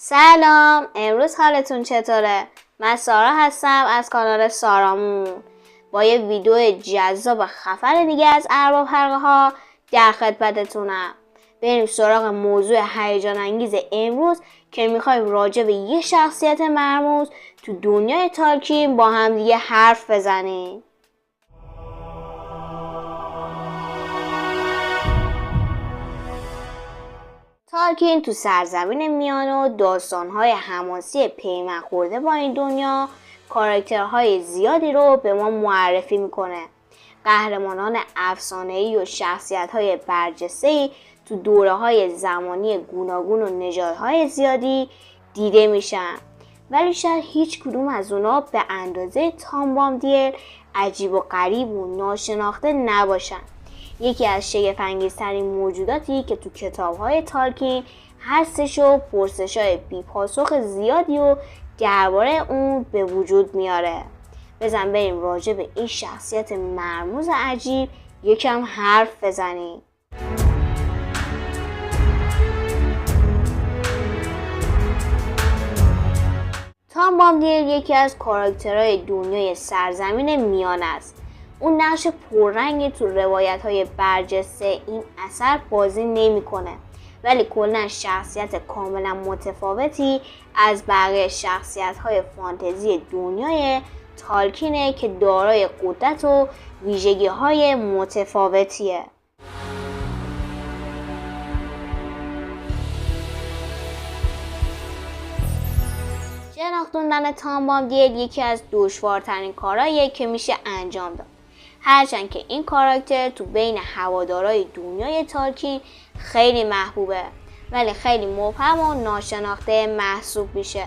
سلام، امروز حالتون چطوره؟ من سارا هستم از کانال سارامون با یه ویدیو جذاب و خفن دیگه از ارباب حلقه ها در خدمتتونم. بریم سراغ موضوع هیجان انگیز امروز که میخوایم راجع به یه شخصیت مرموز تو دنیای تالکین با هم دیگه حرف بزنیم. تالکین تو سرزمین میانه و داستان‌های حماسی پیوند خورده با این دنیا کاراکترهای زیادی رو به ما معرفی میکنه. قهرمانان افسانه‌ای و شخصیت‌های برجسته‌ای تو دوره‌های زمانی گوناگون و نژادهای زیادی دیده میشن. ولی شاید هیچ کدوم از اونا به اندازه تام بامدیل عجیب و غریب و ناشناخته نباشن. یکی از شگفت‌انگیزترین موجوداتی که تو کتاب‌های تالکین هستش و پرسش‌های بی‌پاسخ زیادی و درباره اون به وجود میاره. بزن بریم راجع به این شخصیت مرموز عجیب یکم حرف بزنیم. تام بامدیل یکی از کاراکترهای دنیای سرزمین میانه است. اون نقش پررنگی تو روایت‌های برجسته این اثر بازی نمی‌کنه، ولی کلاً شخصیت کاملا متفاوتی از بقیه شخصیت‌های فانتزی دنیای تالکینه که دارای قدرت و ویژگی‌های متفاوتیه. شناختوندن تام بامدیل یکی از دشوارترین کارهاییه که میشه انجام داد. هرچند که این کاراکتر تو بین هوادارای دنیای تالکین خیلی محبوبه، ولی خیلی مبهم و ناشناخته محسوب میشه.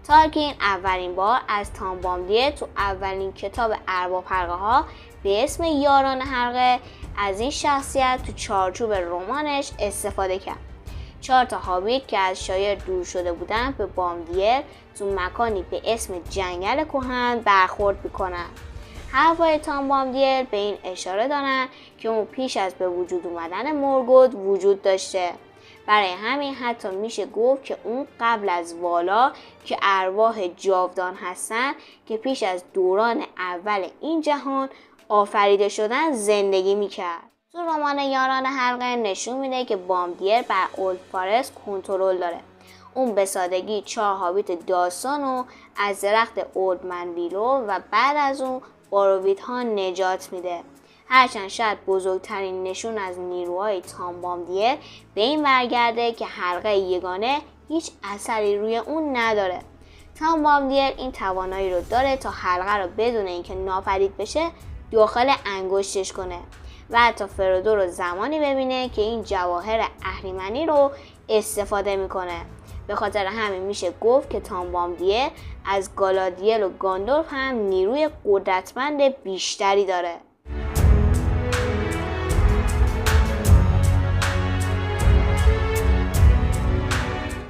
تالکین اولین بار از تام بامدیل تو اولین کتاب ارباب حلقه ها به اسم یاران حلقه از این شخصیت تو چارچوب رمانش استفاده کرد. 4 هابیت که از شایر دور شده بودن به بامدیل تو مکانی به اسم جنگل کهن برخورد میکنن. حرفای تام بامدیل به این اشاره دارن که اون پیش از به وجود اومدن مورگوت وجود داشته. برای همین حتی میشه گفت که اون قبل از والا که ارواح جاودان هستن که پیش از دوران اول این جهان آفریده شدن زندگی میکرد. تو رمان یاران حلقه نشون میده که بامدیل بر اولد فارست کنترل داره. اون به سادگی 4 هابیت داستان رو از درخت اولد منویلو و بعد از اون بارویت ها نجات میده. هرچند شاید بزرگترین نشون از نیروهای تام بامدیل به این برگرده که حلقه یگانه هیچ اثری روی اون نداره. تام بامدیل این توانایی رو داره تا حلقه رو بدون اینکه ناپدید بشه داخل انگشتش کنه و حتی فرودو رو زمانی ببینه که این جواهر اهریمنی رو استفاده میکنه. به خاطر همین میشه گفت که تام بامدیل از گالادریل و گاندالف هم نیروی قدرتمند بیشتری داره.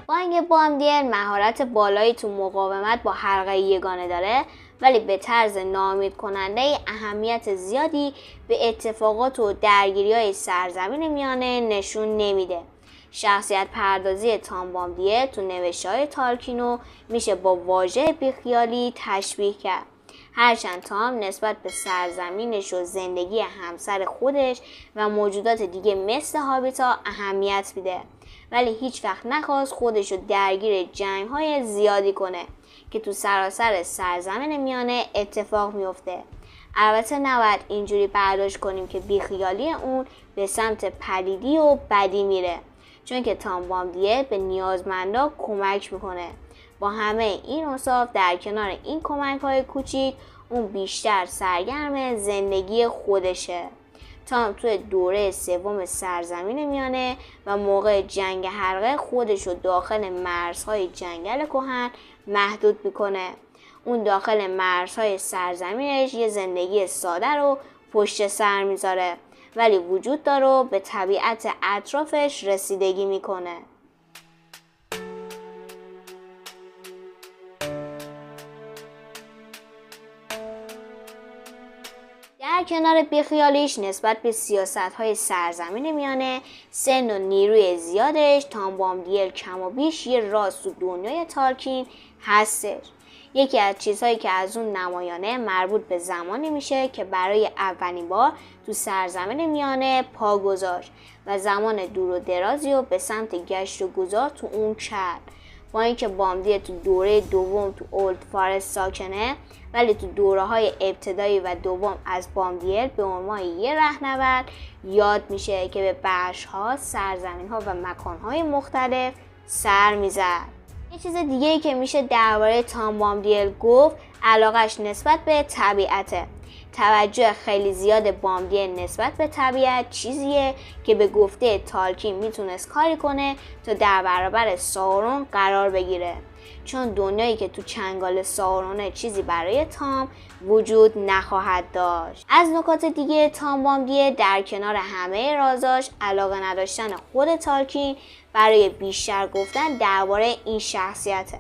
با اینکه بامدیل مهارت بالایی تو مقاومت با حلقه یگانه داره، ولی به طرز ناامید کننده اهمیت زیادی به اتفاقات و درگیری‌های سرزمین میانه نشون نمیده. شخصیت پردازی تام بامدیل تو نوشته‌های تالکینو میشه با واژه بیخیالی تشبیه کرد. هرچند تام نسبت به سرزمینش و زندگی همسر خودش و موجودات دیگه مثل هابیتا اهمیت میده، ولی هیچ وقت نخواست خودش رو درگیر جنگ‌های زیادی کنه که تو سراسر سرزمین میانه اتفاق میفته. البته نباید اینجوری برداشت کنیم که بیخیالی اون به سمت پلیدی و بدی میره، چون که تام بامدیل به نیازمندا کمک میکنه. با همه این اوصاف در کنار این کمک‌های کوچیک اون بیشتر سرگرم زندگی خودشه. تام توی دوره سوم سرزمین میانه و موقع جنگ حلقه خودش رو داخل مرزهای جنگل کهن محدود میکنه. اون داخل مرزهای سرزمینش یه زندگی ساده رو پشت سر میذاره، ولی وجود داره و به طبیعت اطرافش رسیدگی میکنه. در در کنار بیخیالیش نسبت به سیاست‌های سرزمین میانه، سن و نیروی زیادش، تام بامبادیل کم و بیش یه راز تو دنیای تالکین هستش. یکی از چیزهایی که از اون نمایانه مربوط به زمانی میشه که برای اولین بار تو سرزمین میانه پا گذاشت و زمان دور و درازی رو به سمت گشت و گذار تو اون کرد. با اینکه بامبادیل تو دوره دوم تو اولد فارست ساکنه، ولی تو دوره‌های ابتدایی و دوم از بامبادیل به عنوان یه رهنورد یاد میشه که به بخش‌ها، سرزمین‌ها و مکان‌های مختلف سر میزد. یه چیز دیگه‌ای که میشه درباره تام بامبادیل گفت علاقش نسبت به طبیعته. توجه خیلی زیاد بامبادیل نسبت به طبیعت چیزیه که به گفته تالکین میتونست کاری کنه تا در برابر ساورون قرار بگیره، چون دنیایی که تو چنگال ساورونه چیزی برای تام وجود نخواهد داشت. از نکات دیگه تام بامبادیل در کنار همه رازاش علاقه نداشتن خود تالکین برای بیشتر گفتن درباره این شخصیته.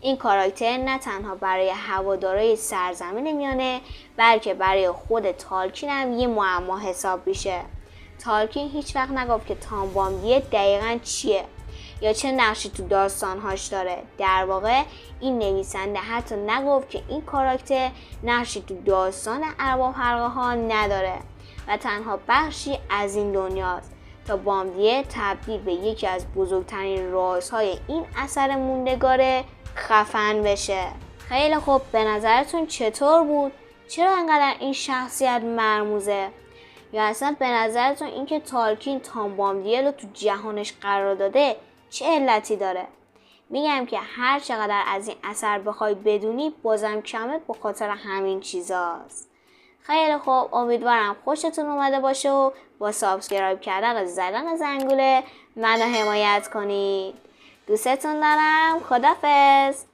این کاراکتر نه تنها برای هوادارهای سرزمین میانه بلکه برای خود تالکین هم یه معما حساب میشه. تالکین هیچ وقت نگفت که تام بامبادیل دقیقاً چیه یا چه نقشی تو داستانهاش داره. در واقع این نویسنده حتی نگفت که این کاراکتر نقشی تو داستان ارباب حلقه ها نداره و تنها بخشی از این دنیاست تا بامبادیل تبدیل به یکی از بزرگترین رازهای این اثر موندگار خفن بشه. خیلی خوب، به نظرتون چطور بود؟ چرا انقدر این شخصیت مرموزه؟ یا اصلا به نظرتون اینکه تالکین تام بامبادیل رو تو جهانش قرار داده چه علتی داره؟ میگم که هر چقدر از این اثر بخوای بدونی بازم کمه، به خاطر همین چیزاست. خیلی خوب، امیدوارم خوشتون اومده باشه و با سابسکرایب کردن و زدن زنگوله منو حمایت کنید. دوستتون دارم. خدافظ.